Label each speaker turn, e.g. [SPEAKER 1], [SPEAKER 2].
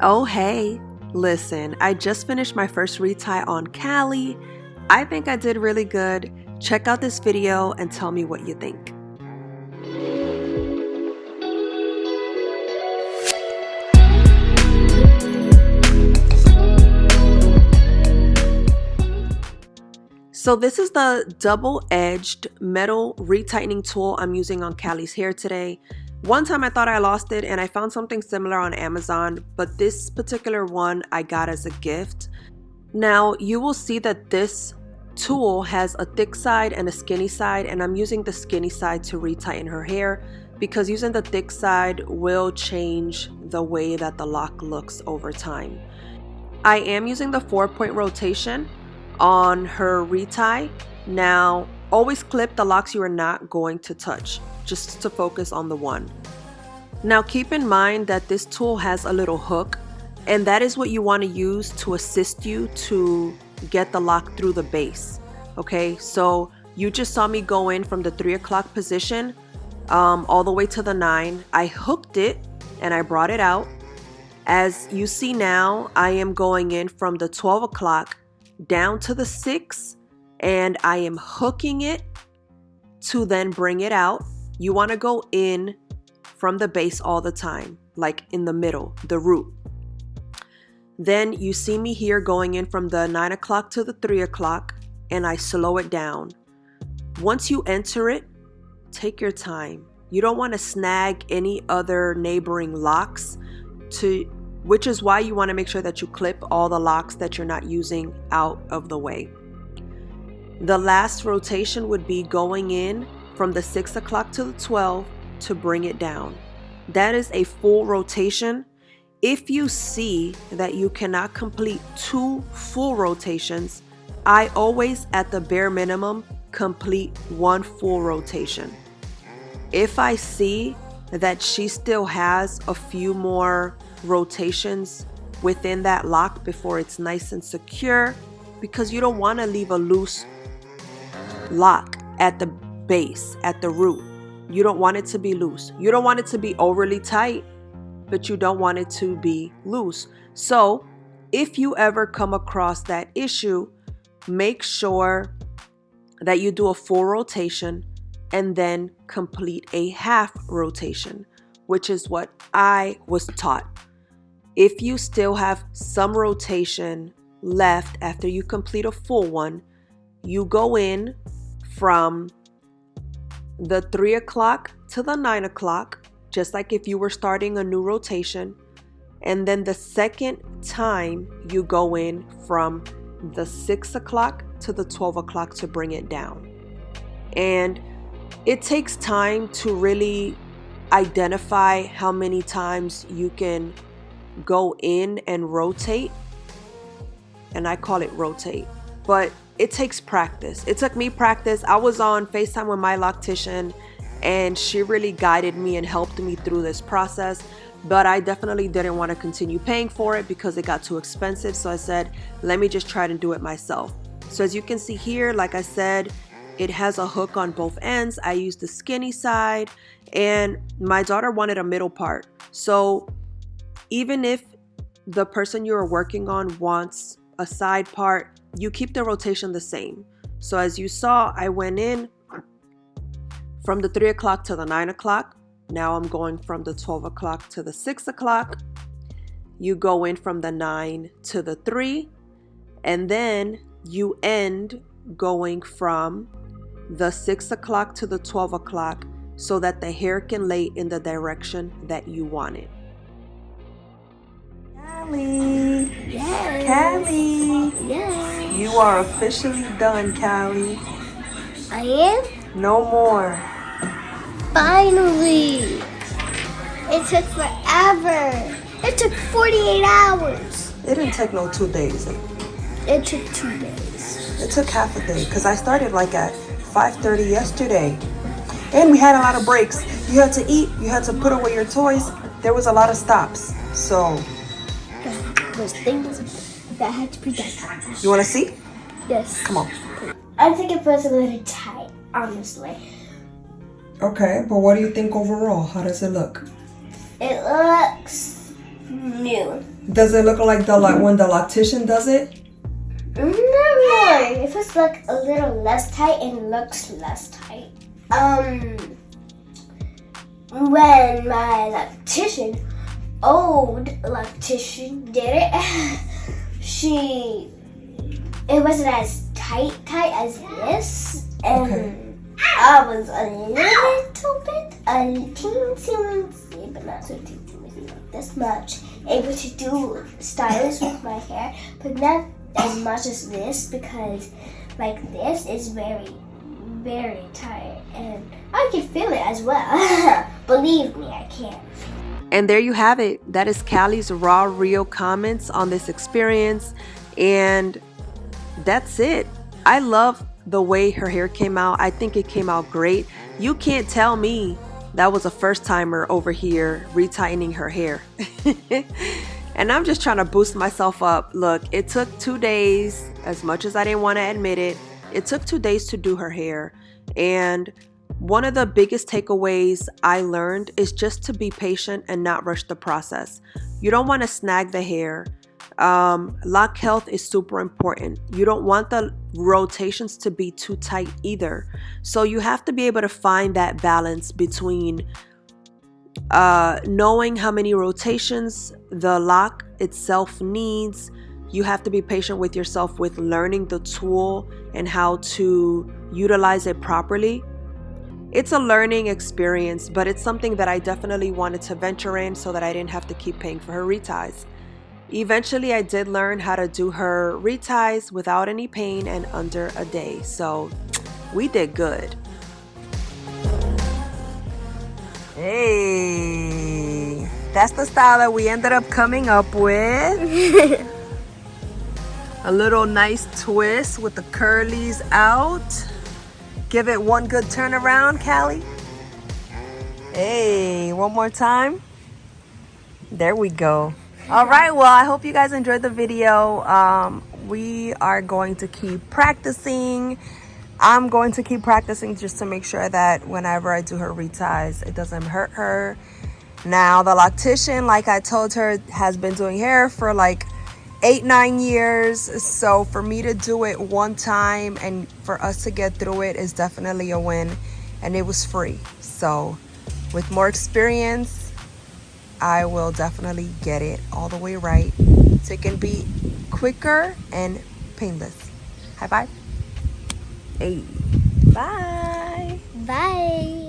[SPEAKER 1] Oh, hey. Listen, I just finished my first retie on Callie. I think I did really good. Check out this video and tell me what you think. So this is the double-edged metal retightening tool I'm using on Callie's hair today. One time I thought I lost it and I found something similar on Amazon, but this particular one I got as a gift. Now you will see that this tool has a thick side and a skinny side, and I'm using the skinny side to retighten her hair because using the thick side will change the way that the lock looks over time. I am using the 4-point rotation on her retie. Now always clip the locks you are not going to touch, just to focus on the one. Now keep in mind that this tool has a little hook, and that is what you want to use to assist you to get the lock through the base. Okay, so you just saw me go in from the 3 o'clock position all the way to the 9. I hooked it and I brought it out. As you see now, I am going in from the 12 o'clock down to the 6, and I am hooking it to then bring it out. You want to go in from the base all the time, like in the middle, the root. Then you see me here going in from the 9 o'clock to the 3 o'clock, and I slow it down. Once you enter it, take your time. You don't want to snag any other neighboring locks, which is why you want to make sure that you clip all the locks that you're not using out of the way. The last rotation would be going in from the 6 o'clock to the 12 to bring it down. That is a full rotation. If you see that you cannot complete 2 full rotations, I always, at the bare minimum, complete 1 full rotation. If I see that she still has a few more rotations within that lock before it's nice and secure, because you don't want to leave a loose lock at the base, at the root. You don't want it to be loose. You don't want it to be overly tight, but you don't want it to be loose. So if you ever come across that issue, make sure that you do a full rotation and then complete a half rotation, which is what I was taught. If you still have some rotation left after you complete a full one, you go in from the 3 o'clock to the 9 o'clock, just like if you were starting a new rotation. And then the second time you go in from the 6 o'clock to the 12 o'clock to bring it down. And it takes time to really identify how many times you can go in and rotate, and I call it rotate, but it takes practice. It took me practice. I was on FaceTime with my loctician and she really guided me and helped me through this process, but I definitely didn't want to continue paying for it because it got too expensive. So I said, let me just try to do it myself. So as you can see here, like I said, it has a hook on both ends. I used the skinny side, and my daughter wanted a middle part. So even if the person you're working on wants a side part, you keep the rotation the same. So as you saw, I went in from the 3 o'clock to the 9 o'clock. Now I'm going from the 12 o'clock to the 6 o'clock. You go in from the 9 to the 3, and then you end going from the 6 o'clock to the 12 o'clock so that the hair can lay in the direction that you want it. Callie.
[SPEAKER 2] Yes.
[SPEAKER 1] Callie.
[SPEAKER 2] Yes.
[SPEAKER 1] You are officially done, Callie.
[SPEAKER 2] I am?
[SPEAKER 1] No more.
[SPEAKER 2] Finally. It took forever. It took 48 hours.
[SPEAKER 1] It didn't take no 2 days.
[SPEAKER 2] It took 2 days.
[SPEAKER 1] It took half a day because I started like at 5:30 yesterday. And we had a lot of breaks. You had to eat. You had to put away your toys. There was a lot of stops. So
[SPEAKER 2] Those things that had to be done.
[SPEAKER 1] you want to see?
[SPEAKER 2] Yes.
[SPEAKER 1] Come on.
[SPEAKER 2] I think it was a little tight, honestly.
[SPEAKER 1] Okay, but what do you think overall? How does it look?
[SPEAKER 2] It looks new.
[SPEAKER 1] Does it look like when the loctician does it?
[SPEAKER 2] No more. It feels like a little less tight and looks less tight. When my old loctician did it, it wasn't as tight as this, and
[SPEAKER 1] Okay.
[SPEAKER 2] I was a little bit, teensy, but not so teensy, like this much, able to do styles with my hair, but not as much as this, because like this is very, very tight, and I can feel it as well. Believe me, I can.
[SPEAKER 1] And there you have it. That is Callie's raw, real comments on this experience. And that's it. I love the way her hair came out. I think it came out great. You can't tell me that was a first timer over here retightening her hair. And I'm just trying to boost myself up. Look, it took 2 days, as much as I didn't want to admit it. It took 2 days to do her hair. And one of the biggest takeaways I learned is just to be patient and not rush the process. You don't want to snag the hair. Lock health is super important. You don't want the rotations to be too tight either. So you have to be able to find that balance between knowing how many rotations the lock itself needs. You have to be patient with yourself with learning the tool and how to utilize it properly. It's a learning experience, but it's something that I definitely wanted to venture in so that I didn't have to keep paying for her reties. Eventually, I did learn how to do her reties without any pain and under a day. So we did good. Hey, that's the style that we ended up coming up with. A little nice twist with the curlies out. Give it one good turnaround, Callie. Hey, one more time. There we go. All right, well, I hope you guys enjoyed the video. We are going to keep practicing. I'm going to keep practicing just to make sure that whenever I do her reties, it doesn't hurt her. Now, the loctician, like I told her, has been doing hair for like 8-9 years. So for me to do it one time and for us to get through it is definitely a win. And it was free. So with more experience, I will definitely get it all the way right so it can be quicker and painless. High five. Hey, bye.
[SPEAKER 2] Bye.